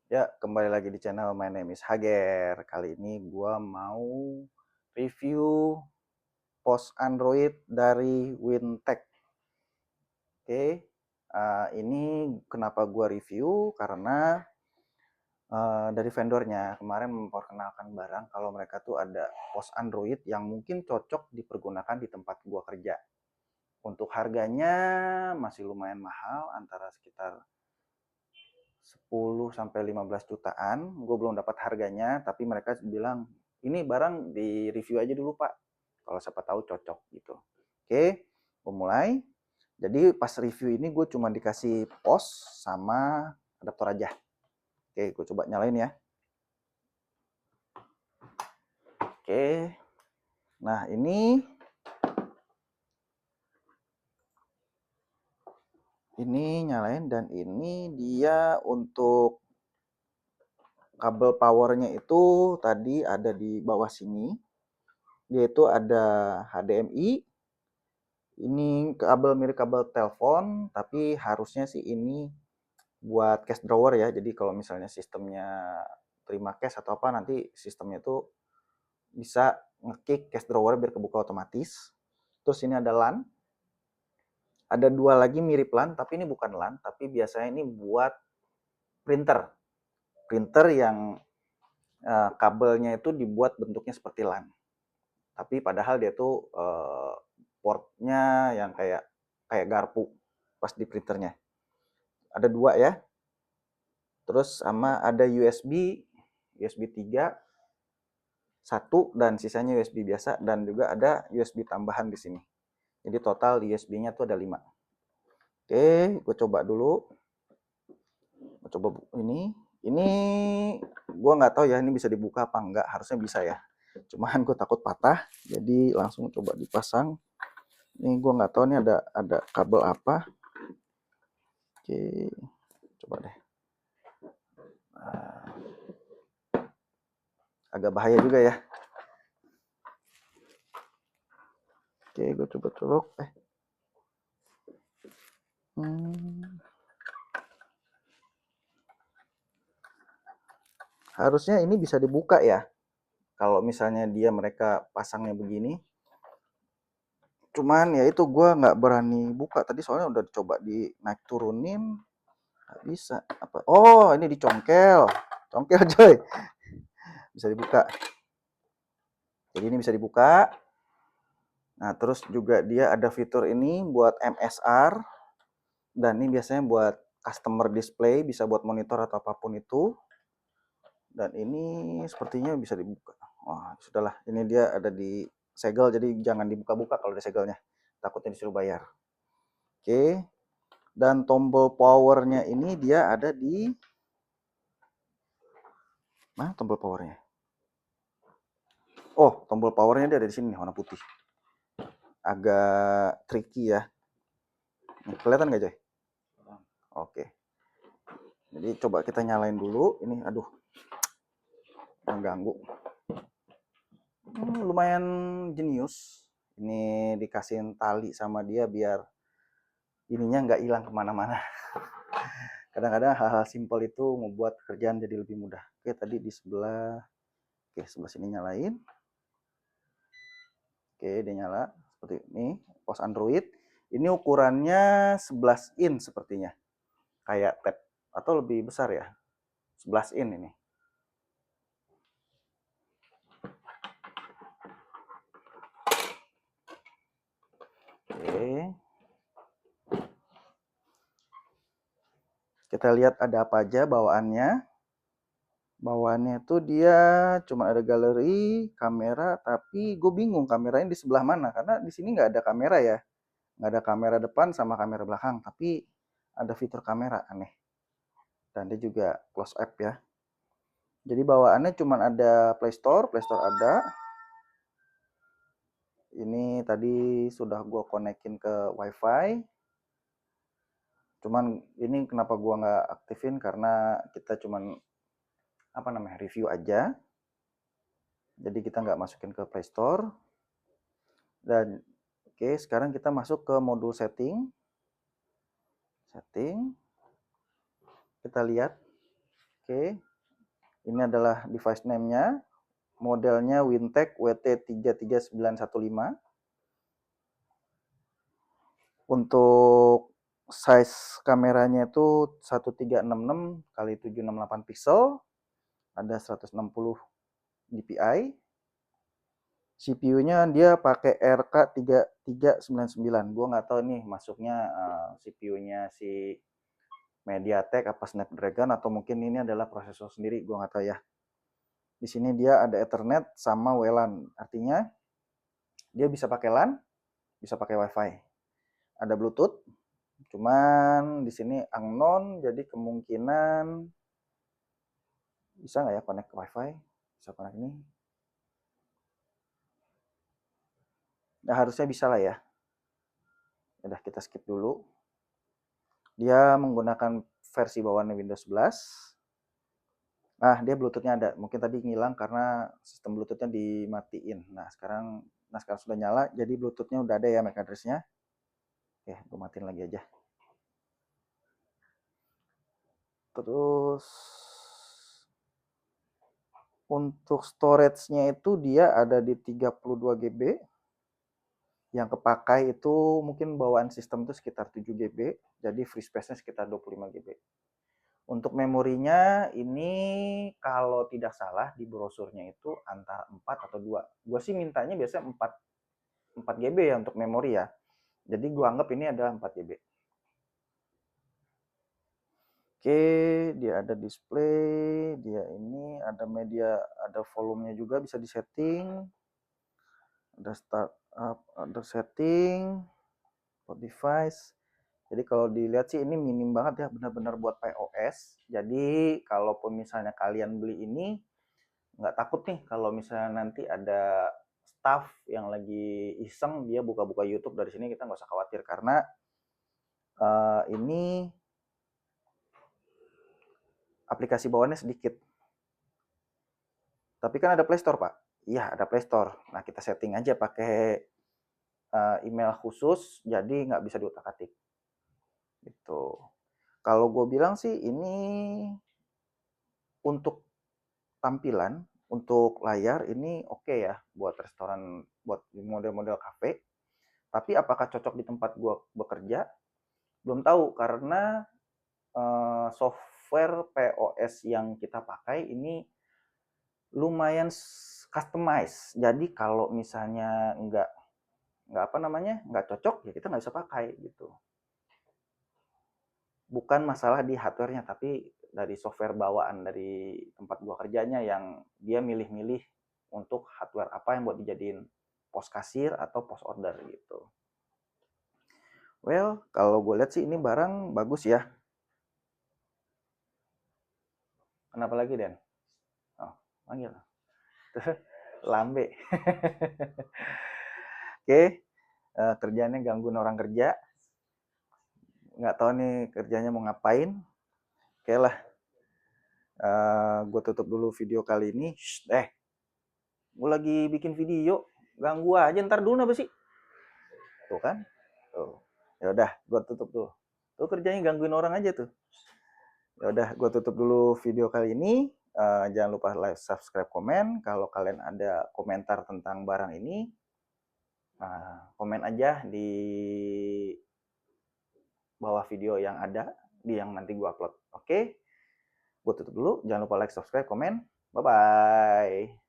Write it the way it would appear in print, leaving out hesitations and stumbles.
Ya, kembali lagi di channel My Name is Hager. Kali ini gua mau review pos Android dari Wintech. Oke, ini kenapa gua review karena dari vendornya kemarin memperkenalkan barang kalau mereka tuh ada pos Android yang mungkin cocok dipergunakan di tempat gua kerja. Untuk harganya masih lumayan mahal, antara sekitar 10 sampai 15 jutaan. Gue belum dapat harganya, tapi mereka bilang ini barang di review aja dulu Pak. Kalau siapa tahu cocok gitu. Oke, gue mulai. Jadi pas review ini gue cuma dikasih pos sama adaptor aja. Oke, gue coba nyalain ya. Oke, nah ini nyalain, dan ini dia untuk kabel powernya itu tadi ada di bawah sini. Dia itu ada HDMI. Ini kabel mirip kabel telepon, tapi harusnya sih ini buat cash drawer ya. Jadi kalau misalnya sistemnya terima cash atau apa, nanti sistemnya tuh bisa ngekick cash drawer biar kebuka otomatis. Terus ini ada LAN. Ada dua lagi mirip LAN, tapi ini bukan LAN, tapi biasanya ini buat printer. Printer yang kabelnya itu dibuat bentuknya seperti LAN. Tapi padahal dia tuh portnya yang kayak kayak garpu pas di printernya. Ada dua ya. Terus sama ada USB 3 satu, dan sisanya USB biasa, dan juga ada USB tambahan di sini. Jadi total USB-nya tuh ada 5. Oke, gue coba dulu. Gue coba ini. Ini gue nggak tahu ya ini bisa dibuka apa enggak. Harusnya bisa ya. Cuman gue takut patah, jadi langsung coba dipasang. Ini gue nggak tahu ini ada kabel apa. Oke, coba deh. Agak bahaya juga ya. Oke, gue coba colok. Harusnya ini bisa dibuka ya. Kalau misalnya mereka pasangnya begini. Cuman ya itu gue nggak berani buka tadi, soalnya udah coba di naik turunin nggak bisa. Apa? Oh, ini dicongkel, congkel coy, bisa dibuka. Jadi ini bisa dibuka. Nah, terus juga dia ada fitur ini buat MSR, dan ini biasanya buat customer display, bisa buat monitor atau apapun itu. Dan ini sepertinya bisa dibuka. Wah, sudahlah. Ini dia ada di segel, jadi jangan dibuka-buka kalau ada segelnya. Takutnya disuruh bayar. Oke. Dan tombol powernya ini dia ada di mana tombol powernya? Oh, tombol powernya dia ada di sini nih, warna putih. Agak tricky ya. Nih, kelihatan nggak Joy? Oke. Jadi coba kita nyalain dulu. Ini aduh, mengganggu. Lumayan jenius. Ini dikasihin tali sama dia biar ininya nggak hilang kemana-mana. Kadang-kadang hal-hal simpel itu membuat kerjaan jadi lebih mudah. Oke, tadi di sebelah, oke sebelah sini nyalain. Oke, dia nyala seperti ini. Pos Android. Ini ukurannya 11 in sepertinya. Kayak tab atau lebih besar ya. 11 in ini. Oke. Kita lihat ada apa aja bawaannya. Bawaannya tuh dia cuma ada galeri, kamera, tapi gue bingung kameranya di sebelah mana karena di sini nggak ada kamera ya. Nggak ada kamera depan sama kamera belakang, tapi ada fitur kamera, aneh. Dan dia juga close app ya. Jadi bawaannya cuma ada Play Store ada. Ini tadi sudah gue konekin ke WiFi. Cuman ini kenapa gue nggak aktifin karena kita cuman review aja. Jadi kita nggak masukin ke Play Store. Dan oke, sekarang kita masuk ke modul setting. Setting. Kita lihat. Oke, ini adalah device name-nya. Modelnya Wintec WT33915. Untuk size kameranya itu 1366 kali 768 pixel, ada 160 dpi. CPU-nya dia pakai RK3399. Gua nggak tahu nih masuknya CPU-nya si MediaTek apa Snapdragon atau mungkin ini adalah prosesor sendiri, gua nggak tahu ya. Di sini dia ada Ethernet sama WLAN, artinya dia bisa pakai LAN, bisa pakai WiFi. Ada Bluetooth, cuman di sini unknown, jadi kemungkinan bisa nggak ya connect ke WiFi? Bisa connect ini. Nah, harusnya bisa lah ya. Udah kita skip dulu. Dia menggunakan versi bawaannya Windows 11. Nah, dia Bluetooth-nya ada. Mungkin tadi ngilang karena sistem Bluetooth-nya dimatiin. Nah, sekarang sudah nyala, jadi Bluetooth-nya udah ada ya MAC address-nya. Oke, gue matiin lagi aja. Terus untuk storage-nya itu dia ada di 32 GB. Yang kepakai itu mungkin bawaan sistem itu sekitar 7 GB, jadi free space-nya sekitar 25 GB. Untuk memorinya ini kalau tidak salah di brosurnya itu antara 4 atau 2. Gue sih mintanya biasanya 4 GB ya untuk memori ya. Jadi gue anggap ini adalah 4 GB. Oke, dia ada display, dia ini ada media, ada volumenya juga bisa disetting. Ada start up, ada setting, for device. Jadi kalau dilihat sih ini minim banget ya, benar-benar buat POS. Jadi kalaupun misalnya kalian beli ini, nggak takut nih kalau misalnya nanti ada staff yang lagi iseng dia buka-buka YouTube dari sini, kita nggak usah khawatir karena ini aplikasi bawaannya sedikit. Tapi kan ada Play Store, Pak. Iya, ada Play Store. Nah, kita setting aja pakai email khusus, jadi nggak bisa diutak-atik. Gitu. Kalau gue bilang sih ini untuk tampilan, untuk layar ini oke ya buat restoran, buat model-model kafe. Tapi apakah cocok di tempat gue bekerja? Belum tahu karena software POS yang kita pakai ini lumayan customize. Jadi kalau misalnya nggak cocok ya kita nggak bisa pakai gitu. Bukan masalah di hardware-nya, tapi dari software bawaan dari tempat gua kerjanya yang dia milih-milih untuk hardware apa yang buat dijadiin pos kasir atau pos order gitu. Well, kalau gue lihat sih ini barang bagus ya. Kenapa lagi, Den? Oh, panggil. Lambe. Oke, kerjanya gangguin orang kerja. Nggak tahu nih kerjanya mau ngapain. Oke lah, gue tutup dulu video kali ini. Gue lagi bikin video, ganggu aja, ntar dulu apa sih? Tuh kan? Tuh. Ya udah, gue tutup tuh. Tuh kerjanya gangguin orang aja tuh. Ya udah, gue tutup dulu video kali ini. Jangan lupa like, subscribe, komen. Kalau kalian ada komentar tentang barang ini, komen aja di bawah video yang ada, di yang nanti gue upload. Oke? Gue tutup dulu. Jangan lupa like, subscribe, komen. Bye-bye.